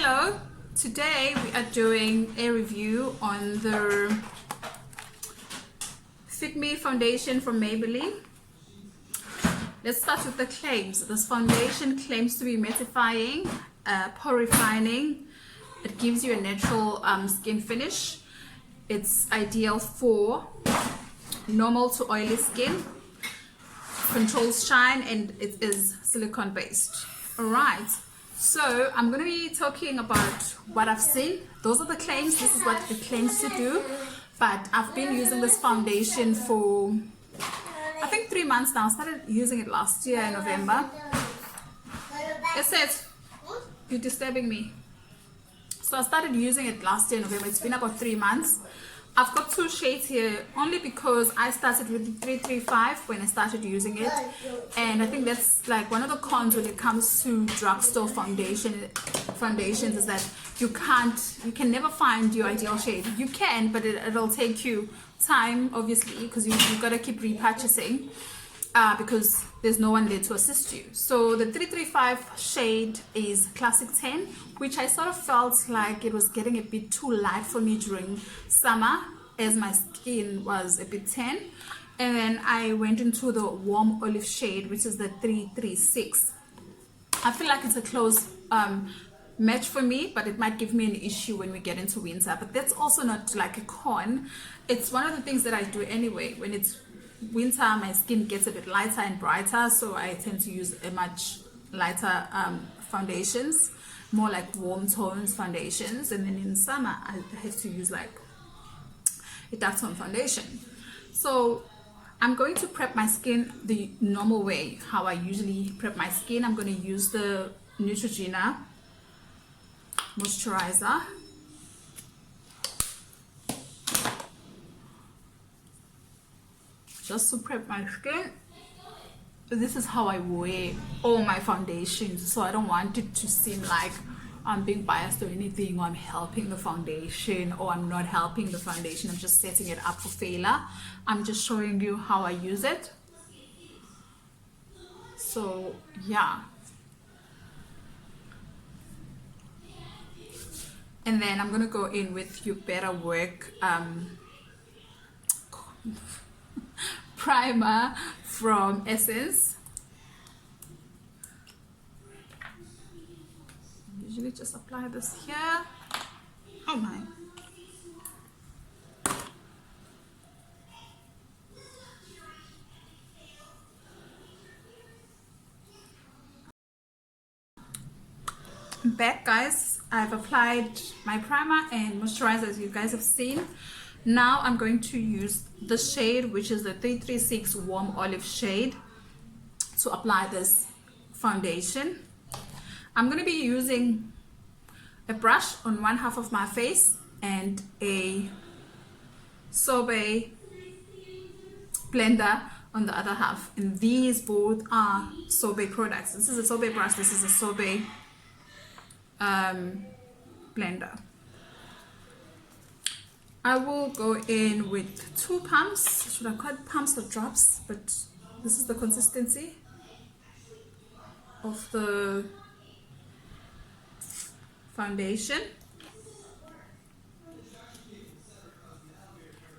Hello, today we are doing a review on the Fit Me foundation from Maybelline. Let's start with the claims. This foundation claims to be mattifying, pore refining. It gives you a natural skin finish. It's ideal for normal to oily skin, controls shine, and it is silicone based. Alright, so I'm going to be talking about what I've seen. Those are the claims. This is what it claims to do, but I've been using this foundation for I think 3 months now. I started using it last year in November. It says you're disturbing me. So I started using it last year in November. It's been about 3 months. I've got 2 shades here only because I started with the 335 when I started using it, and I think that's like one of the cons when it comes to drugstore foundations is that you can never find your ideal shade. You can, but it'll take you time, obviously, because you've got to keep repurchasing because there's no one there to assist you. So the 335 shade is Classic 10, which I sort of felt like it was getting a bit too light for me during summer as my skin was a bit tan. And then I went into the warm olive shade, which is the 336. I feel like it's a close match for me, but it might give me an issue when we get into winter. But that's also not like a con. It's one of the things that I do anyway. When it's winter, my skin gets a bit lighter and brighter, so I tend to use a much lighter foundations, more like warm tones foundations. And then in summer I have to use like a dark tone foundation. So I'm going to prep my skin the normal way, how I usually prep my skin. I'm going to use the Neutrogena moisturizer. Just to prep my skin. This is how I wear all my foundations, so I don't want it to seem like I'm being biased or anything, or I'm helping the foundation or I'm not helping the foundation. I'm just setting it up for failure. I'm just showing you how I use it. So yeah, and then I'm gonna go in with You Better Work primer from Essence. Usually just apply this here. Oh my. I'm back, guys. I've applied my primer and moisturizer, as you guys have seen. Now I'm going to use the shade, which is the 336 warm olive shade, to apply this foundation. I'm going to be using a brush on one half of my face and a sorbet blender on the other half, and these both are sorbet products. This is a sorbet brush, this is a sorbet blender. I will go in with 2 pumps. Should I call it pumps or drops? But this is the consistency of the foundation.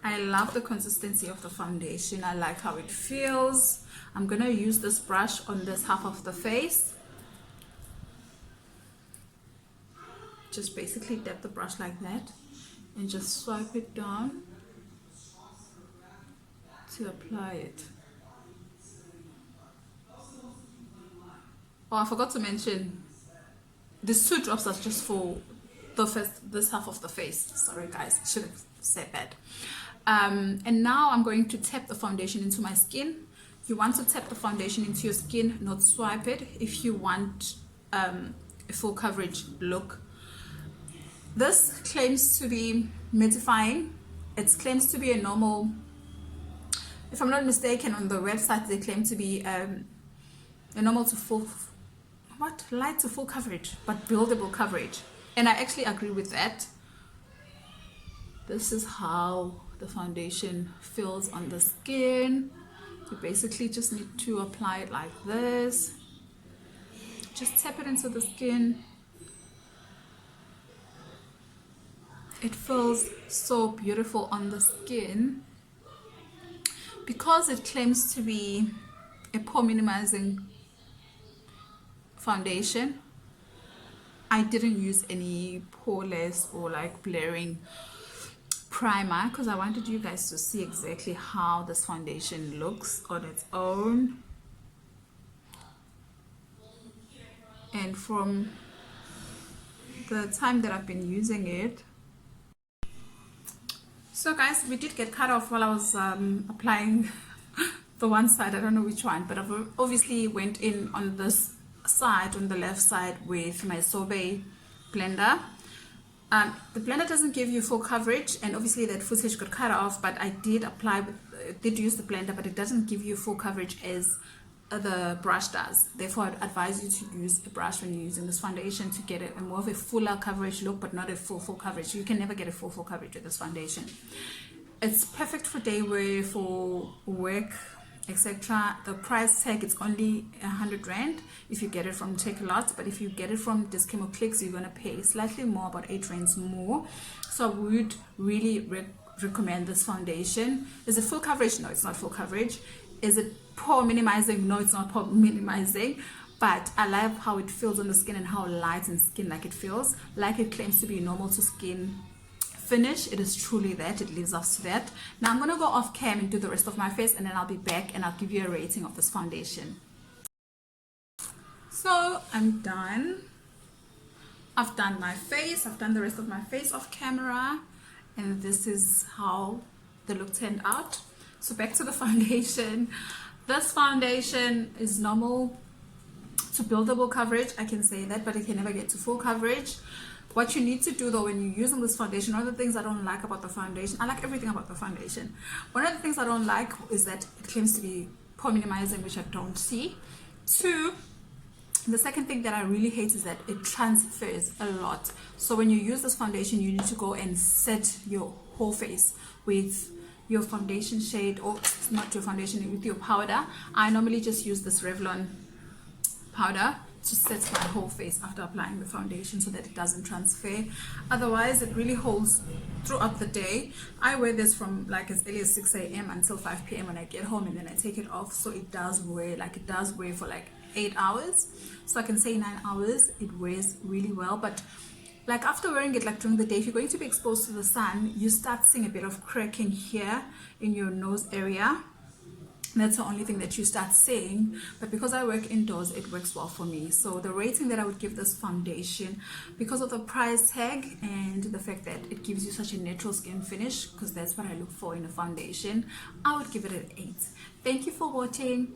I love the consistency of the foundation. I like how it feels. I'm gonna use this brush on this half of the face. Just basically dip the brush like that and just swipe it down to apply it. Oh, I forgot to mention, these 2 drops are just for this half of the face. Sorry guys, I should have said that. And now I'm going to tap the foundation into my skin. You want to tap the foundation into your skin, not swipe it, if you want a full coverage look. This claims to be mattifying. It claims to be a normal, if I'm not mistaken, on the website they claim to be a normal to full, light to full coverage, but buildable coverage. And I actually agree with that. This is how the foundation feels on the skin. You basically just need to apply it like this. Just tap it into the skin. It feels so beautiful on the skin because it claims to be a pore minimizing foundation. I didn't use any poreless or like blurring primer because I wanted you guys to see exactly how this foundation looks on its own. And from the time that I've been using it, so guys, we did get cut off while I was applying the one side. I don't know which one, but I've obviously went in on this side, on the left side, with my sorbet blender. The blender doesn't give you full coverage, and obviously that footage got cut off, but I did use the blender, but it doesn't give you full coverage as the brush does. Therefore, I'd advise you to use a brush when you're using this foundation to get a more of a fuller coverage look, but not a full coverage. You can never get a full coverage with this foundation. It's perfect for day wear, for work, etc. The price tag, it's only 100 rand if you get it from Takealot, but if you get it from Dischemo Clicks, you're gonna pay slightly more, about 8 rands more. So I would really recommend this foundation. Is it full coverage? No, it's not full coverage. Is it pore minimizing? No, it's not pore minimizing, but I love how it feels on the skin and how light and skin like it feels. Like it claims to be normal to skin finish, it is truly that. It lives up to that. Now I'm gonna go off cam and do the rest of my face, and then I'll be back and I'll give you a rating of this foundation. So I'm done. I've done my face, I've done the rest of my face off camera, and this is how the look turned out. So back to the foundation. This foundation is normal to buildable coverage, I can say that, but it can never get to full coverage. What you need to do though when you're using this foundation, one of the things I don't like about the foundation, I like everything about the foundation. One of the things I don't like is that it claims to be pore minimizing, which I don't see. Two, the second thing that I really hate is that it transfers a lot. So when you use this foundation, you need to go and set your whole face with your foundation shade, or not your foundation, with your powder. I normally just use this Revlon powder to set my whole face after applying the foundation so that it doesn't transfer. Otherwise, it really holds throughout the day. I wear this from like as early as 6 a.m. until 5 p.m. when I get home, and then I take it off. So it does wear for like 8 hours. So I can say 9 hours, it wears really well. But like after wearing it, like during the day, if you're going to be exposed to the sun, you start seeing a bit of cracking here in your nose area. That's the only thing that you start seeing, but because I work indoors, it works well for me. So the rating that I would give this foundation, because of the price tag and the fact that it gives you such a natural skin finish, because that's what I look for in a foundation, I would give it an 8. Thank you for watching.